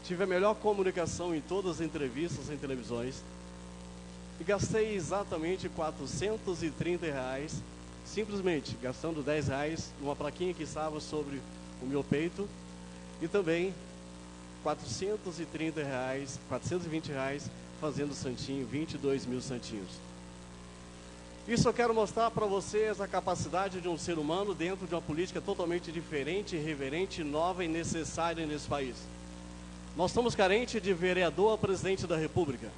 tive a melhor comunicação em todas as entrevistas em televisões e gastei exatamente R$430, simplesmente gastando R$10 numa plaquinha que estava sobre o meu peito e também R$420 fazendo santinho, 22 mil santinhos. Isso eu quero mostrar para vocês a capacidade de um ser humano dentro de uma política totalmente diferente, irreverente, nova e necessária nesse país. Nós estamos carentes de vereador a presidente da República.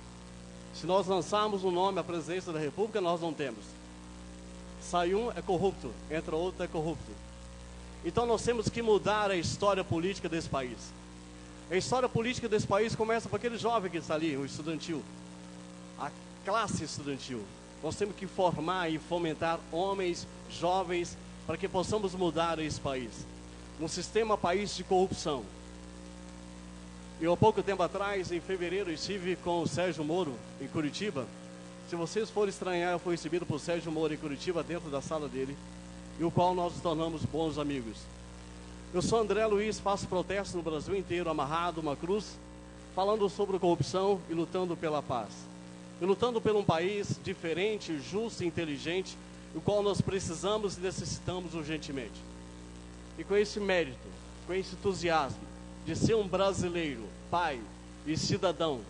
Se nós lançarmos um nome à presidência da República, nós não temos. Sai um, é corrupto, entra outro, é corrupto. Então nós temos que mudar a história política desse país. A história política desse país começa com aquele jovem que está ali, o estudantil. A classe estudantil. Nós temos que formar e fomentar homens, jovens, para que possamos mudar esse país. Um sistema país de corrupção. Eu, há pouco tempo atrás, em fevereiro, estive com o Sérgio Moro, em Curitiba. Se vocês forem estranhar, eu fui recebido por Sérgio Moro em Curitiba, dentro da sala dele, e o qual nós nos tornamos bons amigos. Eu sou André Luiz, faço protestos no Brasil inteiro, amarrado uma cruz, falando sobre corrupção e lutando pela paz. E lutando por um país diferente, justo e inteligente, o qual nós precisamos e necessitamos urgentemente. E com esse mérito, com esse entusiasmo, de ser um brasileiro, pai e cidadão,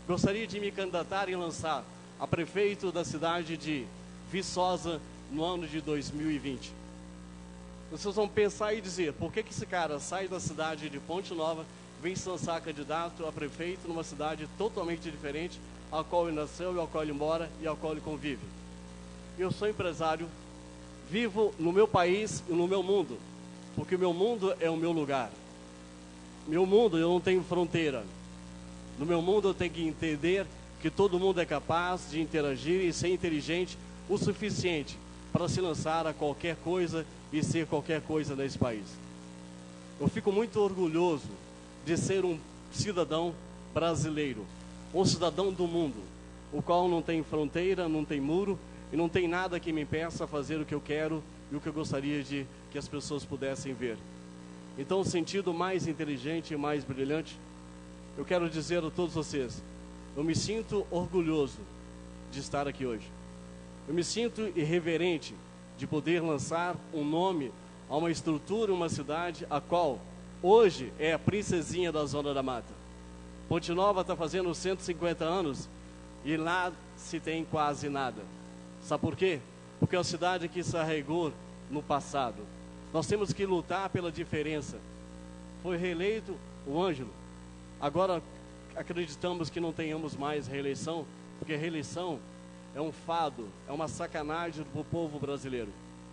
gostaria de me candidatar e lançar a prefeito da cidade de Viçosa no ano de 2020. Vocês vão pensar e dizer, por que esse cara sai da cidade de Ponte Nova, vem se lançar candidato a prefeito numa cidade totalmente diferente, a qual ele nasceu, a qual ele mora e a qual ele convive? Eu sou empresário, vivo no meu país e no meu mundo, porque o meu mundo é o meu lugar. Meu mundo, eu não tenho fronteira. No meu mundo eu tenho que entender que todo mundo é capaz de interagir e ser inteligente o suficiente para se lançar a qualquer coisa e ser qualquer coisa nesse país. Eu fico muito orgulhoso de ser um cidadão brasileiro, um cidadão do mundo, o qual não tem fronteira, não tem muro e não tem nada que me impeça a fazer o que eu quero e o que eu gostaria de que as pessoas pudessem ver. Então, o sentido mais inteligente e mais brilhante, eu quero dizer a todos vocês, eu me sinto orgulhoso de estar aqui hoje. Eu me sinto irreverente de poder lançar um nome a uma estrutura, uma cidade, a qual hoje é a princesinha da Zona da Mata. Ponte Nova está fazendo 150 anos e lá se tem quase nada. Sabe por quê? Porque é uma cidade que se arraigou no passado. Nós temos que lutar pela diferença. Foi reeleito o Ângelo. Agora acreditamos que não tenhamos mais reeleição, porque reeleição é um fado, é uma sacanagem para o povo brasileiro.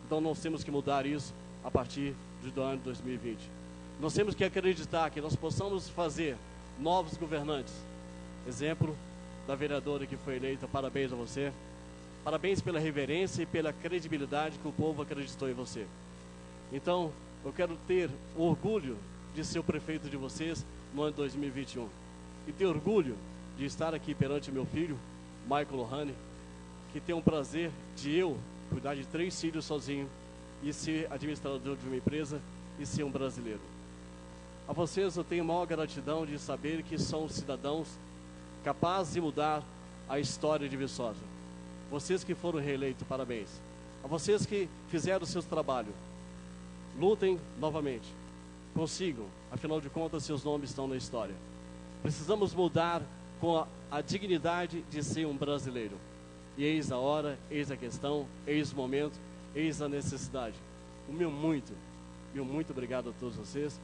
Então nós temos que mudar isso a partir do ano de 2020. Nós temos que acreditar que nós possamos fazer novos governantes. Exemplo da vereadora que foi eleita, parabéns a você. Parabéns pela reverência e pela credibilidade que o povo acreditou em você. Então, eu quero ter orgulho de ser o prefeito de vocês no ano de 2021. E ter orgulho de estar aqui perante meu filho, Michael Lohane, que tem um prazer de eu cuidar de 3 filhos sozinho e ser administrador de uma empresa e ser um brasileiro. A vocês eu tenho a maior gratidão de saber que são cidadãos capazes de mudar a história de Viçosa. Vocês que foram reeleitos, parabéns. A vocês que fizeram o seu trabalho, lutem novamente, consigam, afinal de contas seus nomes estão na história. Precisamos mudar com a dignidade de ser um brasileiro. E eis a hora, eis a questão, eis o momento, eis a necessidade. O meu muito obrigado a todos vocês,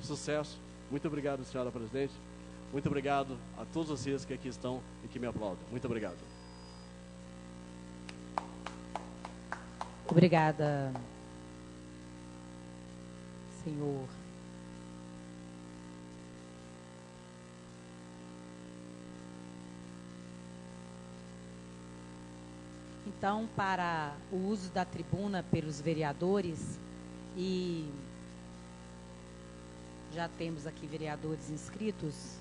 sucesso, muito obrigado, senhora presidente, muito obrigado a todos vocês que aqui estão e que me aplaudem. Muito obrigado. Obrigada, senhor. Então, para o uso da tribuna pelos vereadores, e já temos aqui vereadores inscritos.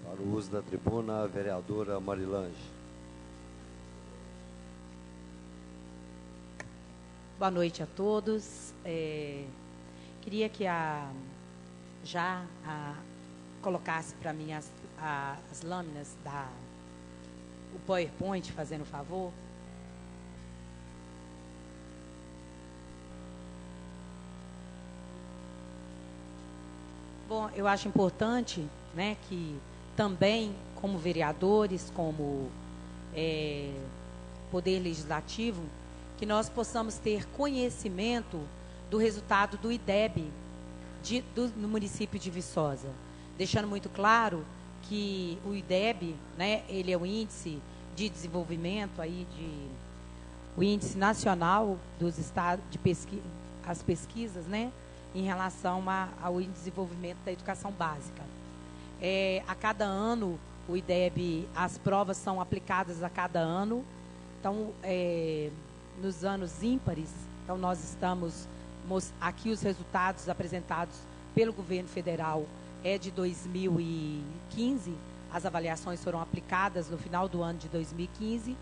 Para o uso da tribuna, a vereadora Marilange. Boa noite a todos. queria que colocasse para mim as lâminas o PowerPoint, fazendo favor. Bom, eu acho importante, né, que também, como vereadores, como Poder Legislativo, que nós possamos ter conhecimento do resultado do IDEB no município de Viçosa. Deixando muito claro que o IDEB, né, ele é o índice de desenvolvimento, o índice nacional dos estados, as pesquisas, né, em relação ao índice de desenvolvimento da educação básica. A cada ano, o IDEB, as provas são aplicadas a cada ano. Então, nos anos ímpares, então nós estamos aqui os resultados apresentados pelo governo federal de 2015. As avaliações foram aplicadas no final do ano de 2015.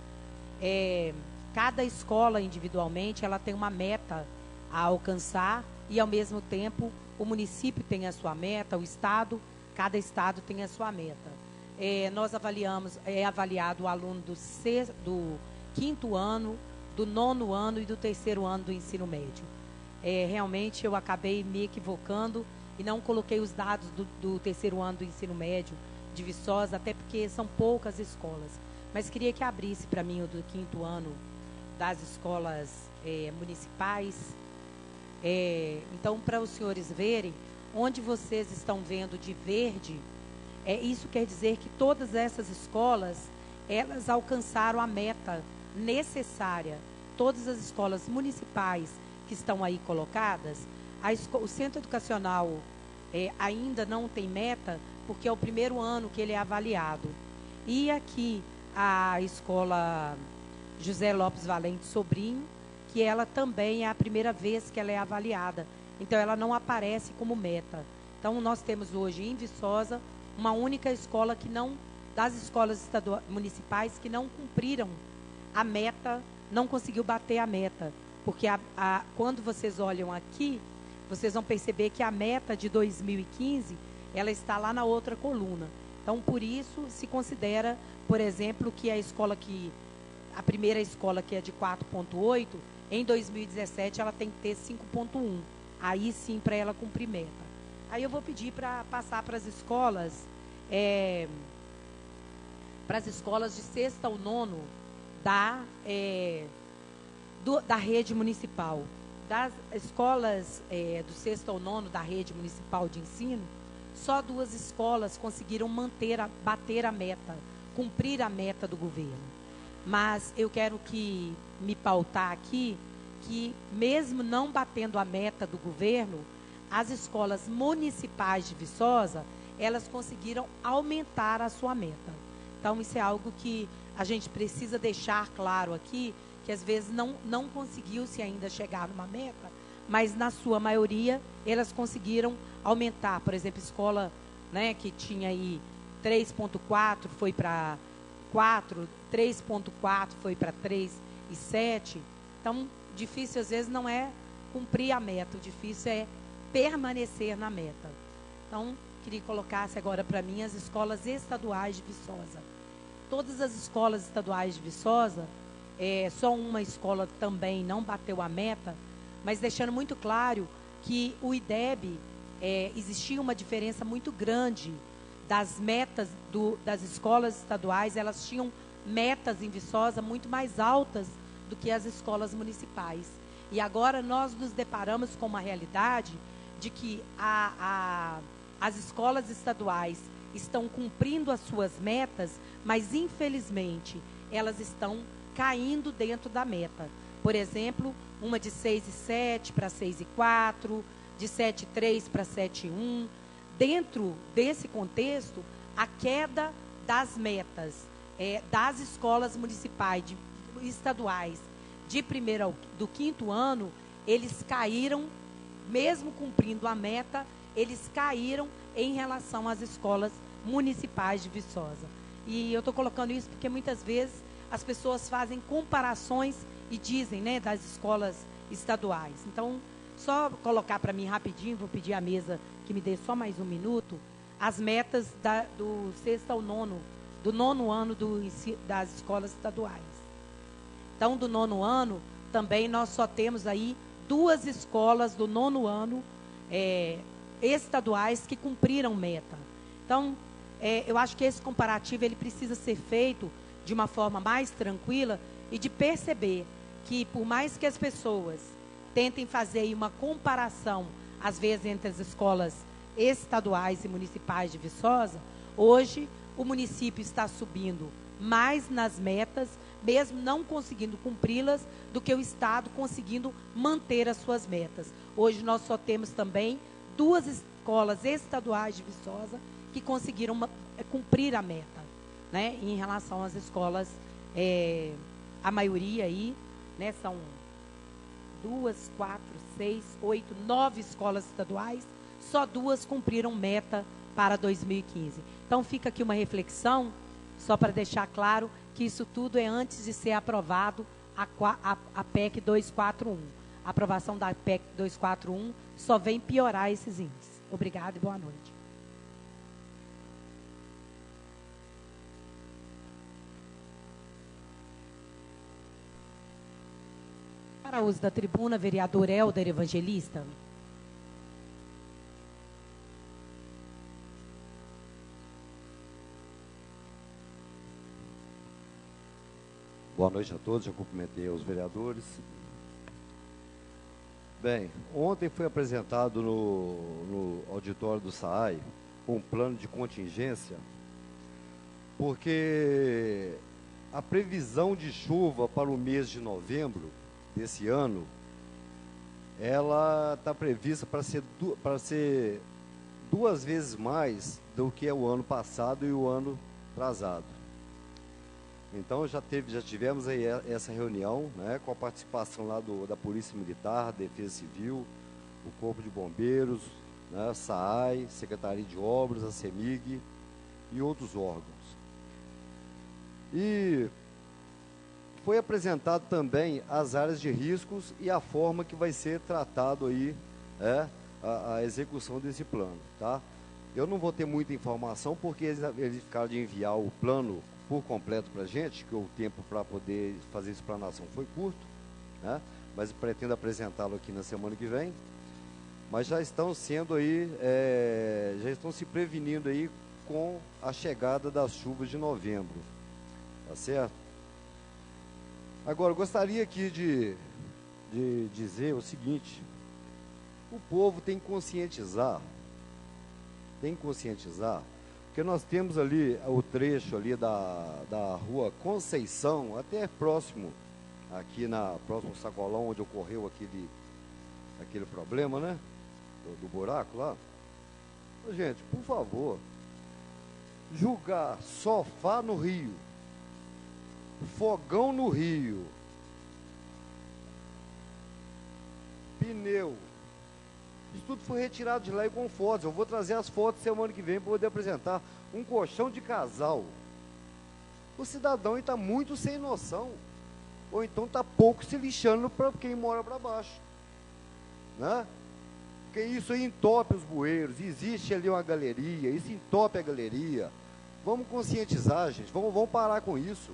Cada escola individualmente, ela tem uma meta a alcançar e, ao mesmo tempo, o município tem a sua meta, cada estado tem a sua meta. Nós avaliamos, avaliado o aluno do 5º ano, do 9º ano e do 3º ano do ensino médio. Realmente eu acabei me equivocando e não coloquei os dados do 3º ano do ensino médio de Viçosa, até porque são poucas escolas. Mas queria que abrisse para mim o do 5º ano das escolas municipais. Então, para os senhores verem, onde vocês estão vendo de verde, isso quer dizer que todas essas escolas, elas alcançaram a meta necessária. Todas as escolas municipais que estão aí colocadas, o centro educacional ainda não tem meta, porque é o primeiro ano que ele é avaliado. E aqui a escola José Lopes Valente Sobrinho, que ela também é a primeira vez que ela é avaliada. Então, ela não aparece como meta. Então, nós temos hoje em Viçosa uma única escola das escolas municipais que não cumpriram a meta, não conseguiu bater a meta. Porque quando vocês olham aqui, vocês vão perceber que a meta de 2015, ela está lá na outra coluna. Então, por isso, se considera, por exemplo, que a primeira escola, que é de 4,8, em 2017, ela tem que ter 5,1. Aí sim, para ela cumprir meta. Aí eu vou pedir para passar para as escolas, de 6º ao 9º da rede municipal. Das escolas do 6º ao 9º da rede municipal de ensino, só 2 escolas conseguiram bater a meta, cumprir a meta do governo. Mas eu quero me pautar aqui que, mesmo não batendo a meta do governo, as escolas municipais de Viçosa, elas conseguiram aumentar a sua meta. Então, isso é algo que a gente precisa deixar claro aqui, que às vezes não conseguiu-se ainda chegar numa meta, mas na sua maioria elas conseguiram aumentar. Por exemplo, escola, né, que tinha aí 3,4 foi para 4, 3,4 foi para 3,7. Então, difícil às vezes não é cumprir a meta, o difícil é permanecer na meta. Então, queria que colocasse agora para mim as escolas estaduais de Viçosa. Todas as escolas estaduais de Viçosa, só uma escola também não bateu a meta, mas deixando muito claro que o IDEB, existia uma diferença muito grande das metas das escolas estaduais. Elas tinham metas em Viçosa muito mais altas do que as escolas municipais. E agora nós nos deparamos com uma realidade de que as escolas estaduais estão cumprindo as suas metas, mas infelizmente elas estão caindo dentro da meta. Por exemplo, uma de 6,7 para 6,4, de 7,3 para 7,1. Dentro desse contexto, a queda das metas das escolas municipais estaduais de primeiro do 5º ano, eles caíram, mesmo cumprindo a meta, eles caíram em relação às escolas municipais de Viçosa. E eu estou colocando isso porque muitas vezes as pessoas fazem comparações e dizem, né, das escolas estaduais. Então, só colocar para mim rapidinho, vou pedir à mesa que me dê só mais um minuto, as metas do sexto ao nono, do nono ano das escolas estaduais. Então, do nono ano, também nós só temos aí 2 escolas do nono ano estaduais que cumpriram meta. Então, eu acho que esse comparativo ele precisa ser feito de uma forma mais tranquila e de perceber que, por mais que as pessoas tentem fazer aí uma comparação, às vezes, entre as escolas estaduais e municipais de Viçosa, hoje o município está subindo mais nas metas, mesmo não conseguindo cumpri-las, do que o Estado conseguindo manter as suas metas. Hoje nós só temos também 2 escolas estaduais de Viçosa que conseguiram cumprir a meta, né? Em relação às escolas, a maioria aí, né, são 2, 4, 6, 8, 9 escolas estaduais, só 2 cumpriram meta para 2015. Então fica aqui uma reflexão, só para deixar claro que isso tudo é antes de ser aprovado a PEC 241. A aprovação da PEC 241 só vem piorar esses índices. Obrigada e boa noite. Para uso da tribuna, vereador Helder Evangelista. Boa noite a todos, já cumprimentei os vereadores. Bem, ontem foi apresentado no auditório do SAAI um plano de contingência, porque a previsão de chuva para o mês de novembro desse ano, ela está prevista para ser 2 vezes mais do que é o ano passado e o ano atrasado. Então já tivemos aí essa reunião, né, com a participação lá da Polícia Militar, Defesa Civil, o Corpo de Bombeiros, né, SAAI, Secretaria de Obras, a CEMIG e outros órgãos. E foi apresentado também as áreas de riscos e a forma que vai ser tratado aí a execução desse plano, tá? Eu não vou ter muita informação porque eles ficaram de enviar o plano por completo para a gente, que o tempo para poder fazer essa explanação foi curto, né? Mas pretendo apresentá-lo aqui na semana que vem. Mas já estão sendo aí, já estão se prevenindo aí com a chegada das chuvas de novembro, tá certo? Agora, gostaria aqui de dizer o seguinte: o povo tem que conscientizar, porque nós temos ali o trecho ali da rua Conceição, até próximo, aqui próximo ao Sacolão, onde ocorreu aquele problema, né? Do buraco lá. Gente, por favor, jogar sofá no rio, fogão no rio, pneu, isso tudo foi retirado de lá e com fotos. Eu vou trazer as fotos semana que vem para poder apresentar. Um colchão de casal. O cidadão está muito sem noção. Ou então está pouco se lixando para quem mora para baixo, né? Porque isso aí entope os bueiros. Existe ali uma galeria, isso entope a galeria. Vamos conscientizar, gente. Vamos parar com isso.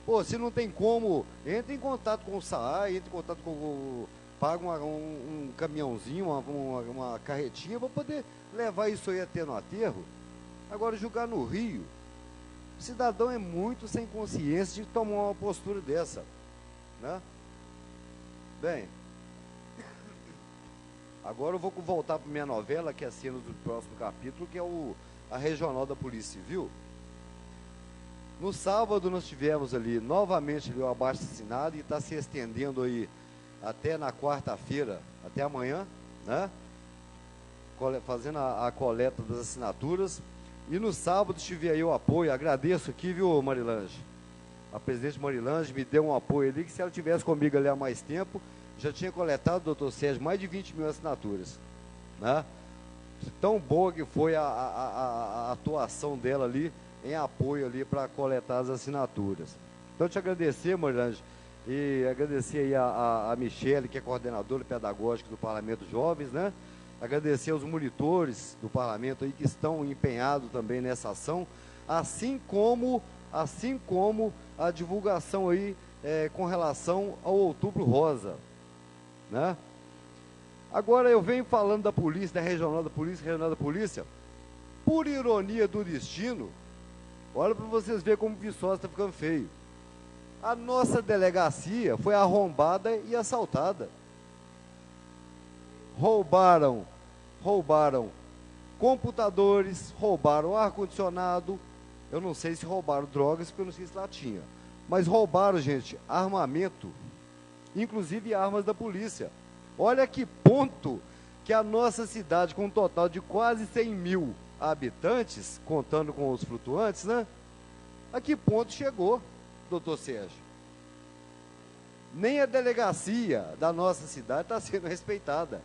Pô, se não tem como, entre em contato com o SAAI, entre em contato com paga um caminhãozinho, uma carretinha para poder levar isso aí até no aterro. Agora, jogar no rio, o cidadão é muito sem consciência de tomar uma postura dessa, né? Bem, agora eu vou voltar para minha novela, que é a cena do próximo capítulo, que é a regional da Polícia Civil. No sábado nós tivemos ali novamente o abaixo-assinado e está se estendendo aí até na quarta-feira, até amanhã, né? Fazendo a coleta das assinaturas. E no sábado tive aí o apoio, agradeço aqui, viu, Marilange? A presidente Marilange me deu um apoio ali, que se ela tivesse comigo ali há mais tempo, já tinha coletado, doutor Sérgio, mais de 20 mil assinaturas, né? Tão boa que foi a atuação dela ali, em apoio ali para coletar as assinaturas. Então, te agradecer, Marilange, E agradecer aí a Michele, que é coordenadora pedagógica do Parlamento Jovens, né? Agradecer aos monitores do Parlamento aí que estão empenhados também nessa ação, assim como a divulgação aí com relação ao Outubro Rosa, né? Agora eu venho falando da polícia, da regional da polícia, por ironia do destino, olha para vocês verem como Viçosa está ficando feio. A nossa delegacia foi arrombada e assaltada. Roubaram computadores, roubaram ar-condicionado. Eu não sei se roubaram drogas, porque eu não sei se lá tinha. Mas roubaram, gente, armamento, inclusive armas da polícia. Olha que ponto que a nossa cidade, com um total de quase 100 mil habitantes, contando com os flutuantes, né? A que ponto chegou, doutor Sérgio? Nem a delegacia da nossa cidade está sendo respeitada.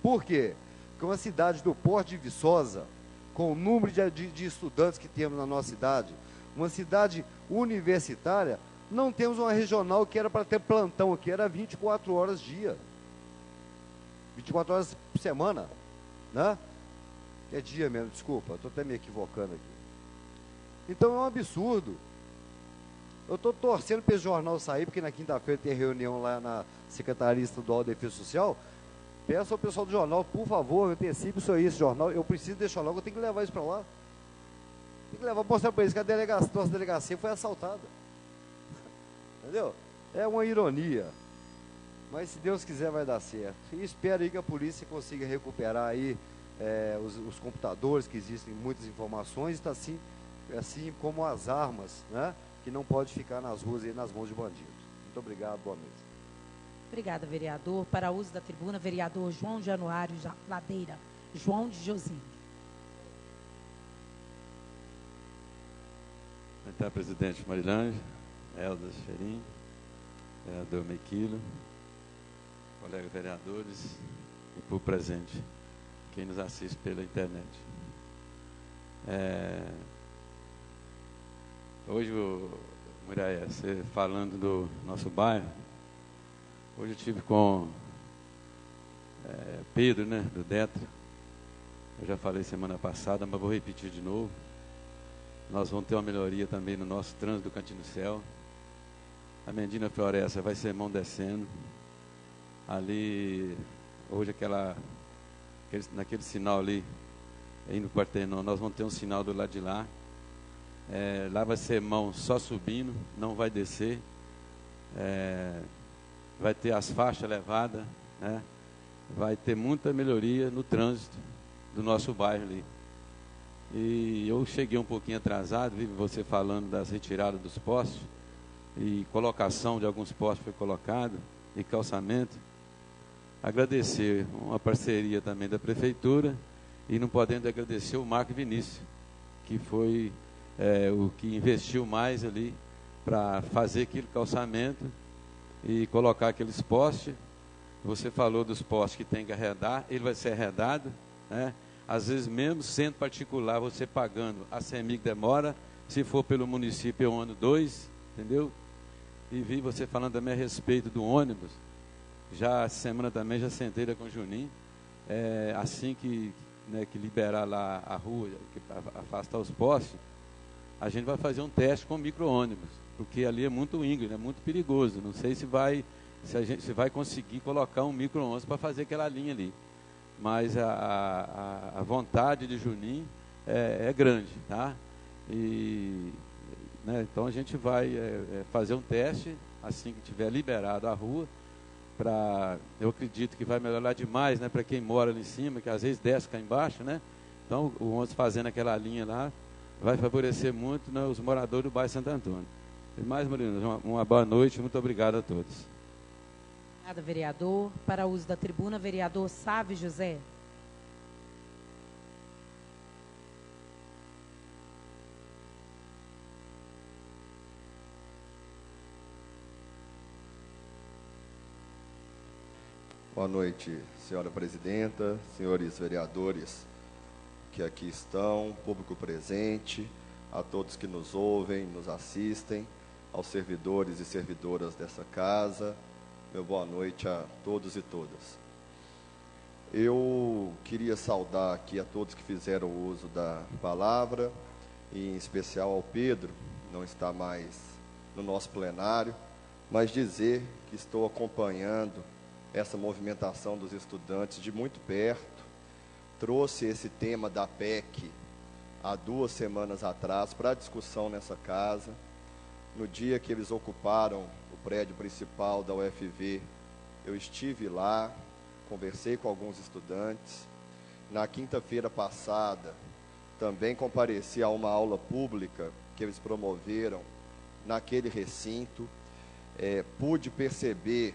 Por quê? Porque uma cidade do porte de Viçosa, com o número de estudantes que temos na nossa cidade, uma cidade universitária, não temos uma regional que era para ter plantão aqui, era 24 horas dia. 24 horas por semana, né? É dia mesmo, desculpa, estou até me equivocando aqui. Então é um absurdo. Eu estou torcendo para esse jornal sair, porque na quinta-feira tem reunião lá na Secretaria Estadual de Defesa Social. Peço ao pessoal do jornal, por favor, antecipe isso aí, esse jornal. Eu preciso desse jornal, eu tenho que levar isso para lá. Tem que levar, mostrar para eles que a nossa delegacia foi assaltada. Entendeu? É uma ironia. Mas se Deus quiser vai dar certo. E espero aí que a polícia consiga recuperar aí os computadores, que existem muitas informações, tá assim como as armas, né? Que não pode ficar nas ruas e nas mãos de bandidos. Muito obrigado, boa noite. Obrigada, vereador. Para uso da tribuna, vereador João Januário Ladeira. João de Josino. Então, presidente Marilândia, Elza Cherim, vereador Mequilo, colegas vereadores e por presente, quem nos assiste pela internet. Hoje, Muraia, você falando do nosso bairro, hoje eu estive com Pedro, né, do Detra. Eu já falei semana passada, mas vou repetir de novo. Nós vamos ter uma melhoria também no nosso trânsito do Cantinho do Céu. A Mendina Floresta vai ser mão descendo. Ali, hoje naquele sinal ali, indo para o Partenon, nós vamos ter um sinal do lado de lá. Lá vai ser mão só subindo, não vai descer. Vai ter as faixas levadas, né? Vai ter muita melhoria no trânsito do nosso bairro ali. E eu cheguei um pouquinho atrasado, vi você falando das retiradas dos postes, e colocação de alguns postes foi colocado, e calçamento. Agradecer uma parceria também da Prefeitura, e não podendo agradecer o Marco Vinícius, que foi o que investiu mais ali para fazer aquele calçamento e colocar aqueles postes. Você falou dos postes que tem que arredar, ele vai ser arredado, né? Às vezes mesmo sendo particular, você pagando, a CEMIG demora, se for pelo município é um ano, 2, entendeu? E vi você falando também a respeito do ônibus, já essa semana também já sentei com o Juninho, assim que liberar lá a rua, que afastar os postes, a gente vai fazer um teste com micro-ônibus, porque ali é muito íngreme, é muito perigoso, não sei se vai conseguir colocar um micro-ônibus para fazer aquela linha ali. Mas a vontade de Juninho é grande, tá? E, né, então a gente vai fazer um teste, assim que tiver liberado a rua, eu acredito que vai melhorar demais, né, para quem mora ali em cima, que às vezes desce cá embaixo, né? Então o ônibus fazendo aquela linha lá, vai favorecer muito, né, os moradores do bairro Santo Antônio. E mais, Marina, uma boa noite, muito obrigado a todos. Obrigada, vereador. Para uso da tribuna, vereador Sávio José. Boa noite, senhora presidenta, senhores vereadores que aqui estão, público presente, a todos que nos ouvem, nos assistem. aos servidores e servidoras dessa casa, meu boa noite a todos e todas. Eu queria saudar aqui a todos que fizeram uso da palavra, e em especial ao Pedro, não está mais no nosso plenário, mas dizer que estou acompanhando essa movimentação dos estudantes de muito perto. Trouxe esse tema da PEC há 2 semanas atrás para discussão nessa casa. No dia que eles ocuparam o prédio principal da UFV, eu estive lá, conversei com alguns estudantes. Na quinta-feira passada, também compareci a uma aula pública que eles promoveram naquele recinto. Pude perceber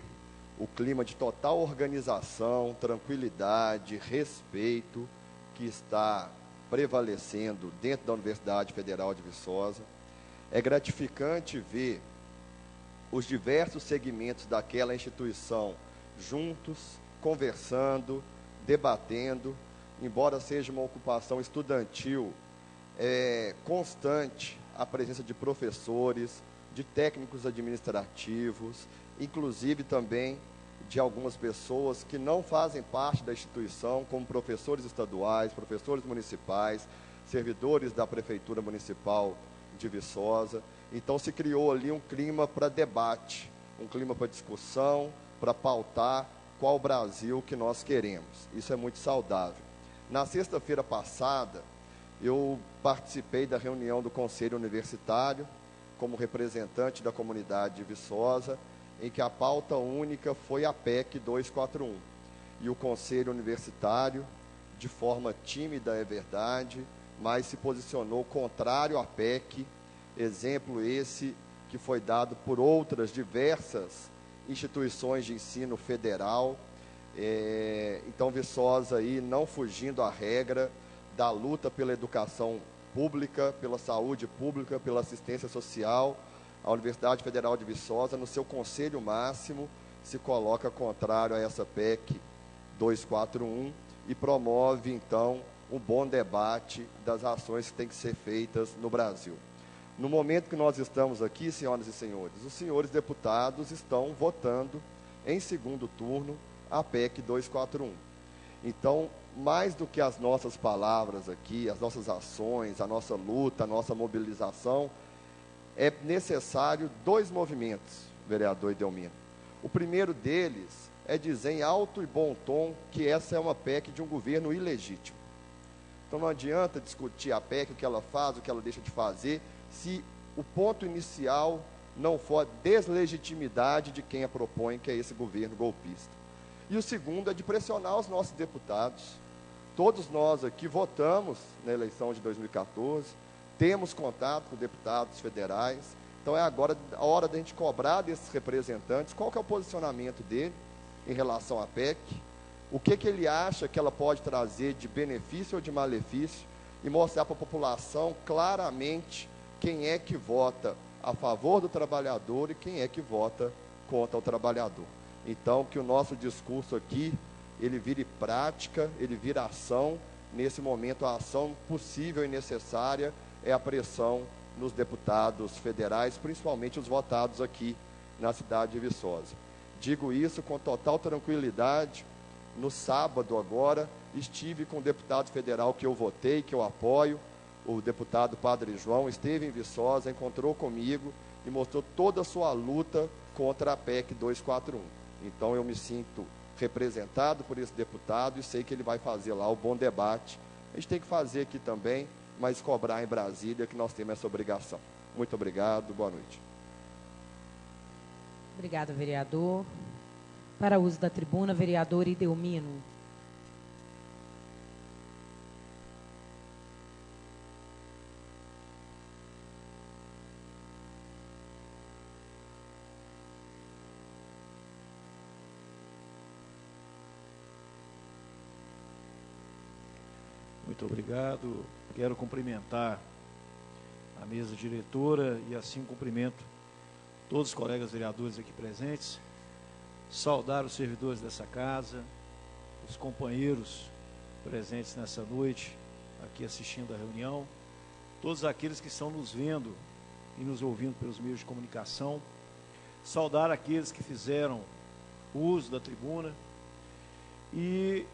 o clima de total organização, tranquilidade, respeito que está prevalecendo dentro da Universidade Federal de Viçosa. É gratificante ver os diversos segmentos daquela instituição juntos, conversando, debatendo, embora seja uma ocupação estudantil constante, a presença de professores, de técnicos administrativos, inclusive também de algumas pessoas que não fazem parte da instituição, como professores estaduais, professores municipais, servidores da Prefeitura Municipal de Viçosa. Então se criou ali um clima para debate, um clima para discussão, para pautar qual Brasil que nós queremos. Isso é muito saudável. Na sexta-feira passada, eu participei da reunião do Conselho Universitário, como representante da comunidade de Viçosa, em que a pauta única foi a PEC 241. E o Conselho Universitário, de forma tímida, é verdade, mas se posicionou contrário à PEC, exemplo esse que foi dado por outras diversas instituições de ensino federal. Então, Viçosa aí não fugindo à regra da luta pela educação pública, pela saúde pública, pela assistência social. A Universidade Federal de Viçosa, no seu conselho máximo, se coloca contrário a essa PEC 241 e promove, então, um bom debate das ações que têm que ser feitas no Brasil. No momento que nós estamos aqui, senhoras e senhores, os senhores deputados estão votando em segundo turno a PEC 241. Então, mais do que as nossas palavras aqui, as nossas ações, a nossa luta, a nossa mobilização, é necessário 2 movimentos, vereador Edelmino. O primeiro deles é dizer em alto e bom tom que essa é uma PEC de um governo ilegítimo. Então não adianta discutir a PEC, o que ela faz, o que ela deixa de fazer, se o ponto inicial não for a deslegitimidade de quem a propõe, que é esse governo golpista. E o segundo é de pressionar os nossos deputados. Todos nós aqui votamos na eleição de 2014, temos contato com deputados federais, então é agora a hora da gente cobrar desses representantes qual que é o posicionamento dele em relação à PEC, o que ele acha que ela pode trazer de benefício ou de malefício, e mostrar para a população claramente quem é que vota a favor do trabalhador e quem é que vota contra o trabalhador. Então, que o nosso discurso aqui, ele vire prática, ele vire ação. Nesse momento, a ação possível e necessária é a pressão nos deputados federais, principalmente os votados aqui na cidade de Viçosa. Digo isso com total tranquilidade. No sábado agora, estive com o deputado federal que eu votei, que eu apoio, o deputado Padre João, esteve em Viçosa, encontrou comigo e mostrou toda a sua luta contra a PEC 241. Então eu me sinto representado por esse deputado e sei que ele vai fazer lá o bom debate. A gente tem que fazer aqui também, mas cobrar em Brasília, que nós temos essa obrigação. Muito obrigado, boa noite. Obrigada, vereador. Para uso da tribuna, vereador Edelmino. Muito obrigado. Quero cumprimentar a mesa diretora e assim cumprimento todos os colegas vereadores aqui presentes, saudar os servidores dessa casa, os companheiros presentes nessa noite, aqui assistindo a reunião, todos aqueles que estão nos vendo e nos ouvindo pelos meios de comunicação. Saudar aqueles que fizeram uso da tribuna. E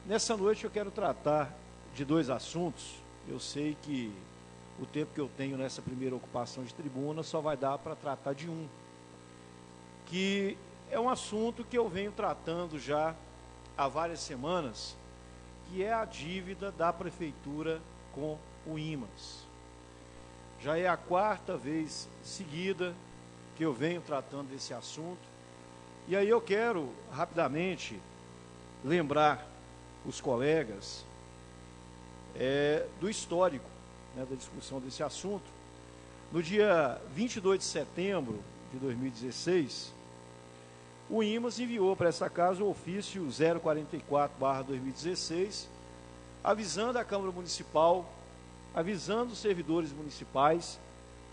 nessa noite eu quero tratar de dois assuntos. Eu sei que o tempo que eu tenho nessa primeira ocupação de tribuna só vai dar para tratar de um, que é um assunto que eu venho tratando já há várias semanas, que é a dívida da Prefeitura com o IMAS. Já é a quarta vez seguida que eu venho tratando desse assunto, e aí eu quero rapidamente lembrar os colegas do histórico, né, da discussão desse assunto. No dia 22 de setembro de 2016, o IMAS enviou para essa casa o ofício 044/2016, avisando a Câmara Municipal, avisando os servidores municipais,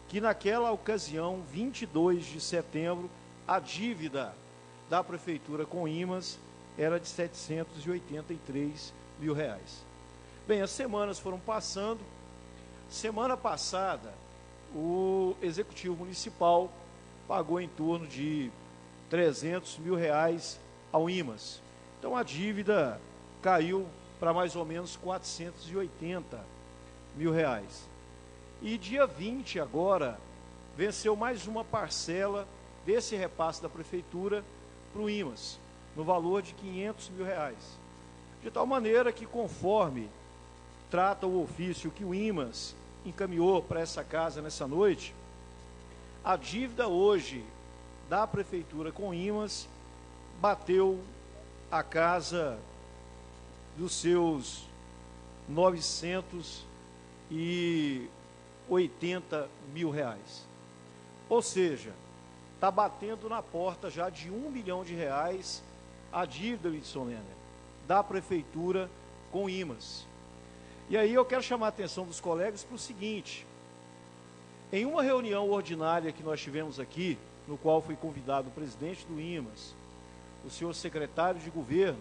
que naquela ocasião, 22 de setembro, a dívida da Prefeitura com o IMAS era de R$ 783 mil. Bem, as semanas foram passando. Semana passada, o Executivo Municipal pagou em torno de R$ 300 mil ao IMAS. Então, a dívida caiu para mais ou menos R$ 480 mil. E dia 20 agora, venceu mais uma parcela desse repasse da Prefeitura para o IMAS, no valor de R$ 500 mil. De tal maneira que, conforme trata o ofício que o IMAS encaminhou para essa casa nessa noite, a dívida hoje da Prefeitura com o IMAS bateu a casa dos seus R$ 980 mil. Ou seja, está batendo na porta já de R$ 1 bilhão a dívida, Lidson Lenner, da Prefeitura com o IMAS. E aí eu quero chamar a atenção dos colegas para o seguinte: em uma reunião ordinária que nós tivemos aqui, no qual foi convidado o presidente do IMAS, o senhor secretário de governo,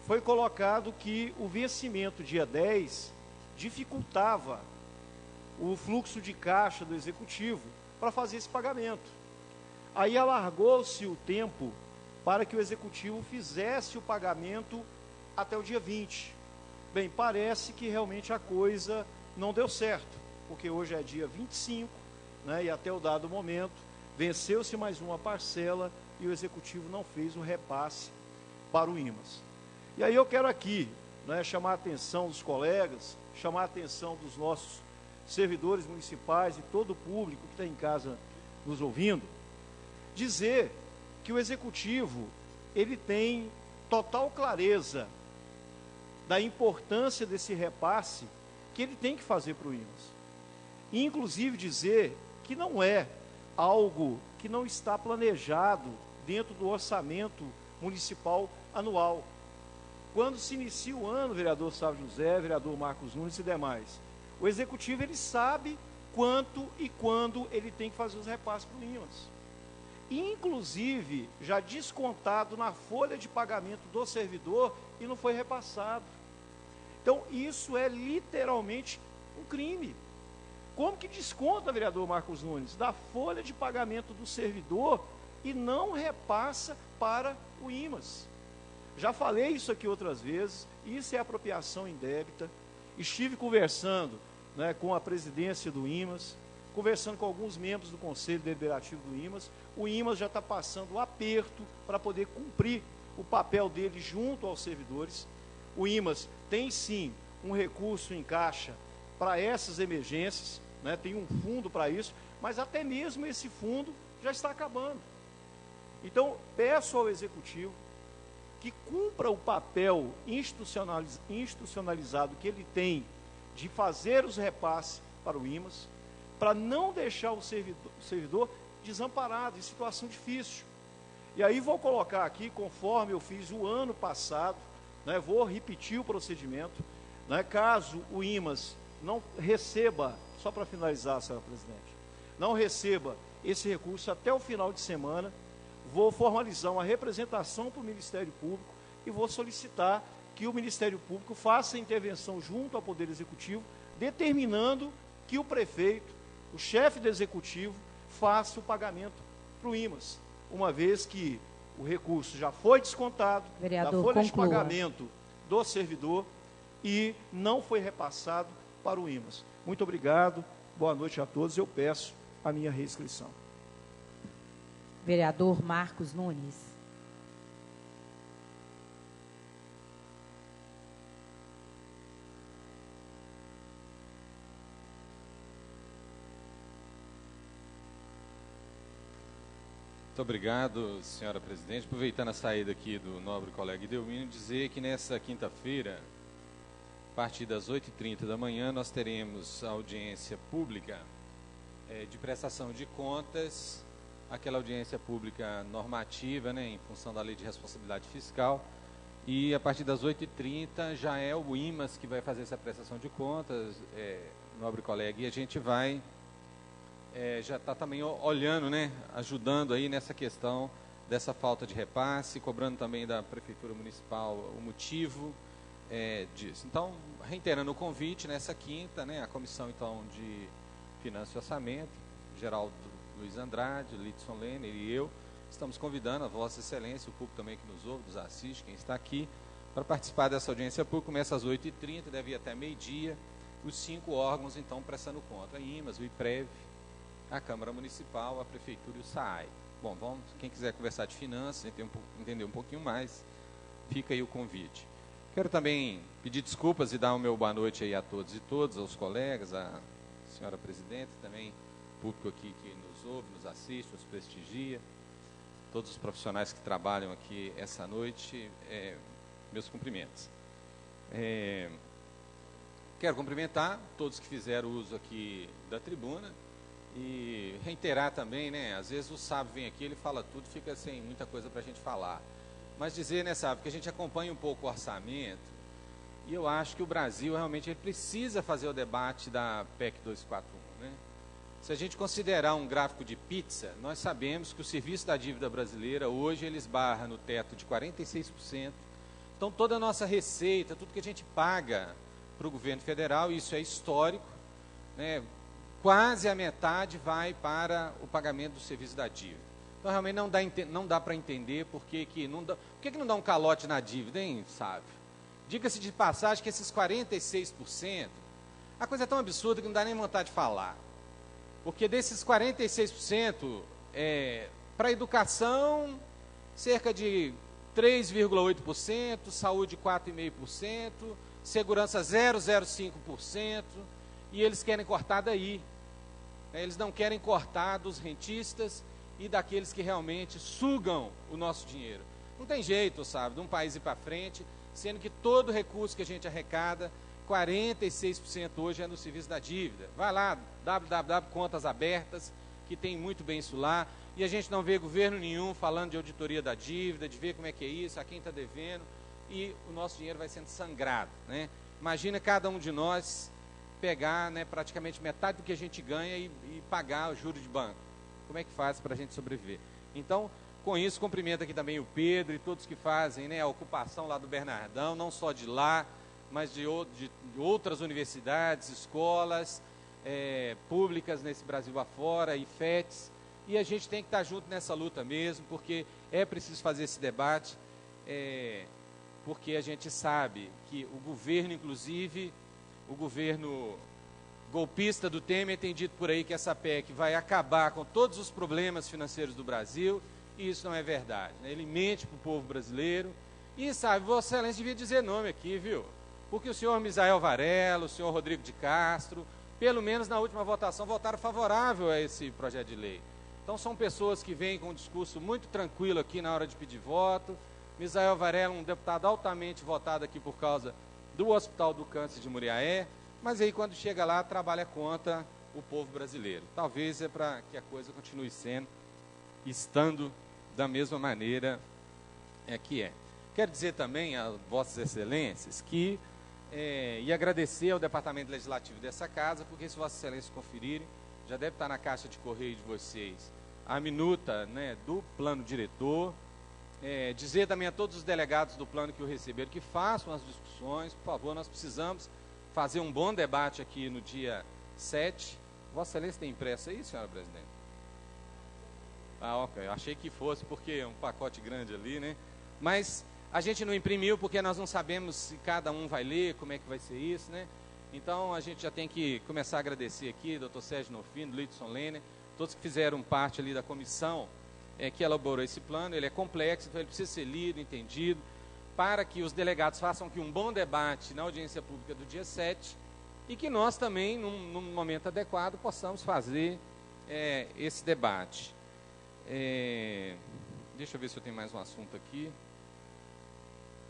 foi colocado que o vencimento dia 10 dificultava o fluxo de caixa do Executivo para fazer esse pagamento. Aí alargou-se o tempo para que o Executivo fizesse o pagamento até o dia 20. Bem, parece que realmente a coisa não deu certo, porque hoje é dia 25, né, e até o dado momento, venceu-se mais uma parcela e o Executivo não fez o repasse para o IMAS. E aí eu quero aqui, né, chamar a atenção dos colegas, chamar a atenção dos nossos servidores municipais e todo o público que está em casa nos ouvindo, dizer que o Executivo, ele tem total clareza da importância desse repasse que ele tem que fazer para o IMAS. E, inclusive, dizer que não é algo que não está planejado dentro do orçamento municipal anual. Quando se inicia o ano, vereador Sávio José, vereador Marcos Nunes e demais, o Executivo ele sabe quanto e quando ele tem que fazer os repasses para o IMAS. Inclusive, já descontado na folha de pagamento do servidor e não foi repassado. Então, isso é literalmente um crime. Como que desconta, vereador Marcos Nunes, da folha de pagamento do servidor e não repassa para o IMAS? Já falei isso aqui outras vezes, isso é apropriação indébita. Estive conversando, né, com a presidência do IMAS, conversando com alguns membros do Conselho Deliberativo do IMAS. O IMAS já está passando o aperto para poder cumprir o papel dele junto aos servidores. O IMAS tem sim um recurso em caixa para essas emergências, né, tem um fundo para isso, mas até mesmo esse fundo já está acabando. Então, peço ao Executivo que cumpra o papel institucionalizado que ele tem de fazer os repasses para o IMAS, para não deixar o servidor desamparado, em situação difícil. E aí vou colocar aqui, conforme eu fiz o ano passado, né, vou repetir o procedimento, né, caso o IMAS não receba, só para finalizar, senhora presidente, não receba esse recurso até o final de semana, vou formalizar uma representação para o Ministério Público e vou solicitar que o Ministério Público faça a intervenção junto ao Poder Executivo, determinando que o prefeito o chefe do executivo faça o pagamento para o IMAS, uma vez que o recurso já foi descontado da folha de pagamento do servidor e não foi repassado para o IMAS. Muito obrigado, boa noite a todos, eu peço a minha reinscrição. Vereador Marcos Nunes. Muito obrigado, senhora presidente. Aproveitando a saída aqui do nobre colega Idelmino, dizer que nessa quinta-feira, a partir das 8h30 da manhã, nós teremos a audiência pública de prestação de contas, aquela audiência pública normativa, né, em função da Lei de Responsabilidade Fiscal, e a partir das 8h30 já é o IMAS que vai fazer essa prestação de contas, nobre colega, e a gente vai já está também olhando, né, ajudando aí nessa questão dessa falta de repasse, cobrando também da Prefeitura Municipal o motivo disso. Então, reiterando o convite, nessa quinta, né, a Comissão então de Finanças e Orçamento, Geraldo Luiz Andrade, Lidson Lene e eu, estamos convidando a Vossa Excelência, o público também que nos ouve, nos assiste, quem está aqui, para participar dessa audiência pública. Começa às 8h30, deve ir até meio-dia, os 5 órgãos então prestando conta, a IMAS, o IPREV, a Câmara Municipal, a Prefeitura e o SAAI. Bom, quem quiser conversar de finanças, entender um pouquinho mais, fica aí o convite. Quero também pedir desculpas e dar o meu boa noite aí a todos e todas, aos colegas, à senhora presidente, também público aqui que nos ouve, nos assiste, nos prestigia, todos os profissionais que trabalham aqui essa noite, meus cumprimentos. Quero cumprimentar todos que fizeram uso aqui da tribuna, e reiterar também, né, às vezes o sábio vem aqui, ele fala tudo, fica sem muita coisa para a gente falar. Mas dizer, né, sábio, que a gente acompanha um pouco o orçamento, e eu acho que o Brasil realmente ele precisa fazer o debate da PEC 241, né? Se a gente considerar um gráfico de pizza, nós sabemos que o serviço da dívida brasileira, hoje, ele esbarra no teto de 46%. Então, toda a nossa receita, tudo que a gente paga para o governo federal, isso é histórico, né? Quase a metade vai para o pagamento do serviço da dívida. Então, realmente, não dá para entender por que não dá um calote na dívida, hein, sabe? Diga-se de passagem que esses 46%, a coisa é tão absurda que não dá nem vontade de falar. Porque desses 46%, para a educação, cerca de 3,8%, saúde 4,5%, segurança 0,05%, e eles querem cortar daí. Eles não querem cortar dos rentistas e daqueles que realmente sugam o nosso dinheiro. Não tem jeito, sabe, de um país ir para frente, sendo que todo recurso que a gente arrecada, 46% hoje é no serviço da dívida. Vai lá, Contas Abertas, que tem muito bem isso lá, e a gente não vê governo nenhum falando de auditoria da dívida, de ver como é que é isso, a quem está devendo, e o nosso dinheiro vai sendo sangrado, né? Imagina cada um de nós pegar, né, praticamente metade do que a gente ganha e pagar o juro de banco. Como é que faz para a gente sobreviver? Então, com isso, cumprimento aqui também o Pedro e todos que fazem, né, a ocupação lá do Bernardão, não só de lá, mas de outras universidades, escolas públicas nesse Brasil afora, IFETs, e a gente tem que estar junto nessa luta mesmo, porque é preciso fazer esse debate, porque a gente sabe que o governo, inclusive, o governo golpista do Temer tem dito por aí que essa PEC vai acabar com todos os problemas financeiros do Brasil, e isso não é verdade, né? Ele mente para o povo brasileiro, e sabe, Vossa Excelência devia dizer nome aqui, viu? Porque o senhor Misael Varela, o senhor Rodrigo de Castro, pelo menos na última votação, votaram favorável a esse projeto de lei. Então são pessoas que vêm com um discurso muito tranquilo aqui na hora de pedir voto. Misael Varela, um deputado altamente votado aqui por causa do Hospital do Câncer de Muriaé, mas aí quando chega lá, trabalha contra o povo brasileiro. Talvez é para que a coisa continue estando da mesma maneira que é. Quero dizer também a Vossas Excelências que, e agradecer ao Departamento Legislativo dessa casa, porque se Vossas Excelências conferirem, já deve estar na caixa de correio de vocês, a minuta, né, do plano diretor. Dizer também a todos os delegados do plano que o receberam que façam as discussões, por favor, nós precisamos fazer um bom debate aqui no dia 7, Vossa Excelência tem impresso aí, senhora presidente? Ah, ok. Achei que fosse, porque é um pacote grande ali, né? Mas a gente não imprimiu porque nós não sabemos se cada um vai ler, como é que vai ser isso, né? Então, a gente já tem que começar a agradecer aqui, doutor Sérgio Nofino, Lidson Lene, todos que fizeram parte ali da comissão que elaborou esse plano. Ele é complexo, então ele precisa ser lido, entendido, para que os delegados façam aqui um bom debate na audiência pública do dia 7 e que nós também, num momento adequado, possamos fazer esse debate. Deixa eu ver se eu tenho mais um assunto aqui.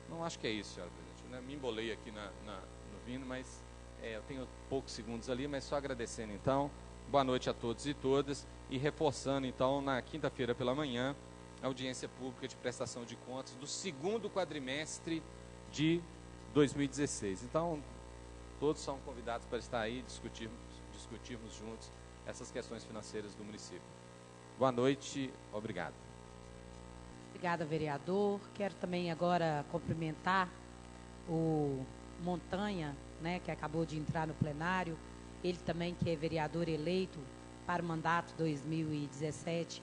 Não, acho que é isso, senhora presidente. Eu me embolei aqui no vindo, mas eu tenho poucos segundos ali, mas só agradecendo então. Boa noite a todos e todas e reforçando então na quinta-feira pela manhã a audiência pública de prestação de contas do segundo quadrimestre de 2016. Então, todos são convidados para estar aí e discutirmos juntos essas questões financeiras do município. Boa noite, obrigado. Obrigada, vereador. Quero também agora cumprimentar o Montanha, né, que acabou de entrar no plenário. Ele também que é vereador eleito para o mandato 2017-2020.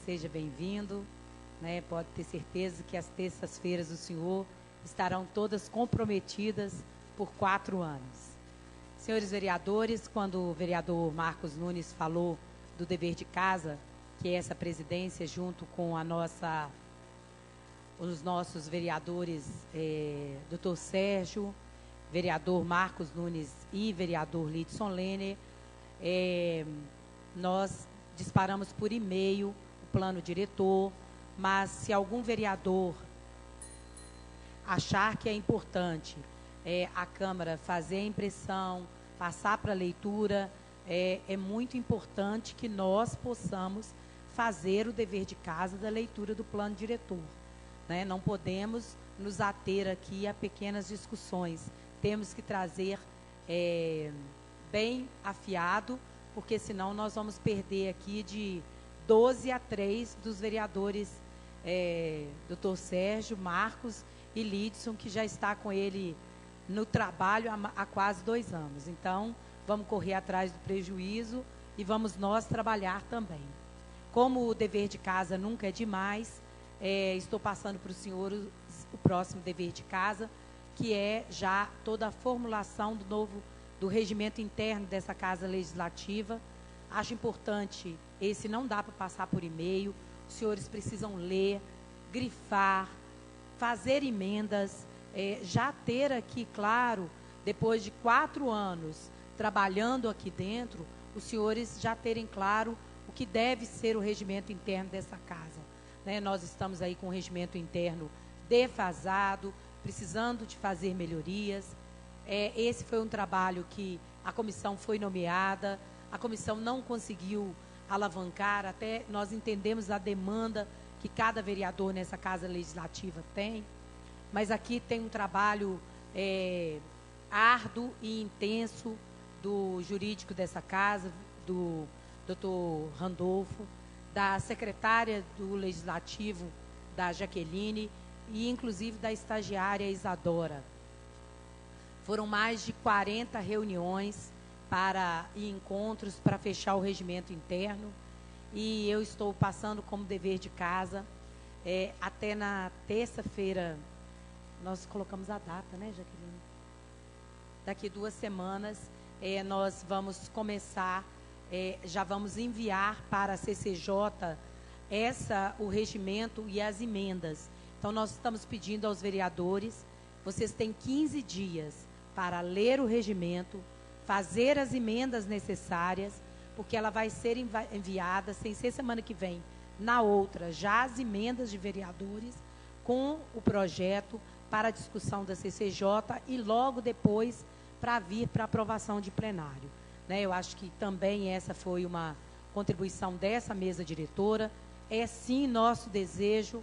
Seja bem-vindo, né? Pode ter certeza que as terças-feiras do senhor estarão todas comprometidas por 4 anos. Senhores vereadores, quando o vereador Marcos Nunes falou do dever de casa, que é essa presidência junto com os nossos vereadores, doutor Sérgio, vereador Marcos Nunes e vereador Lidson Lene, nós disparamos por e-mail o plano diretor, mas se algum vereador achar que é importante a Câmara fazer a impressão, passar para a leitura, é muito importante que nós possamos fazer o dever de casa da leitura do plano diretor, né? Não podemos nos ater aqui a pequenas discussões. Temos que trazer bem afiado, porque senão nós vamos perder aqui de 12-3 dos vereadores doutor Sérgio, Marcos e Lidson, que já está com ele no trabalho há quase 2 anos. Então, vamos correr atrás do prejuízo e vamos nós trabalhar também. Como o dever de casa nunca é demais, estou passando para o senhor o próximo dever de casa, que é já toda a formulação do regimento interno dessa Casa Legislativa. Acho importante, esse não dá para passar por e-mail, os senhores precisam ler, grifar, fazer emendas, já ter aqui, claro, depois de 4 anos trabalhando aqui dentro, os senhores já terem claro o que deve ser o regimento interno dessa casa, né? Nós estamos aí com o regimento interno defasado, precisando de fazer melhorias. Esse foi um trabalho que a comissão foi nomeada, a comissão não conseguiu alavancar, até nós entendemos a demanda que cada vereador nessa Casa Legislativa tem, mas aqui tem um trabalho árduo e intenso do jurídico dessa casa, do doutor Randolfo, da secretária do Legislativo, da Jaqueline, e inclusive da estagiária Isadora. Foram mais de 40 reuniões e encontros para fechar o regimento interno, e eu estou passando como dever de casa, até na terça-feira, nós colocamos a data, né, Jaqueline? Daqui 2 semanas, nós vamos começar, já vamos enviar para a CCJ o regimento e as emendas. Então, nós estamos pedindo aos vereadores, vocês têm 15 dias para ler o regimento, fazer as emendas necessárias, porque ela vai ser enviada, sem ser semana que vem, na outra, já as emendas de vereadores, com o projeto para a discussão da CCJ e logo depois para vir para aprovação de plenário, né? Eu acho que também essa foi uma contribuição dessa mesa diretora. É sim nosso desejo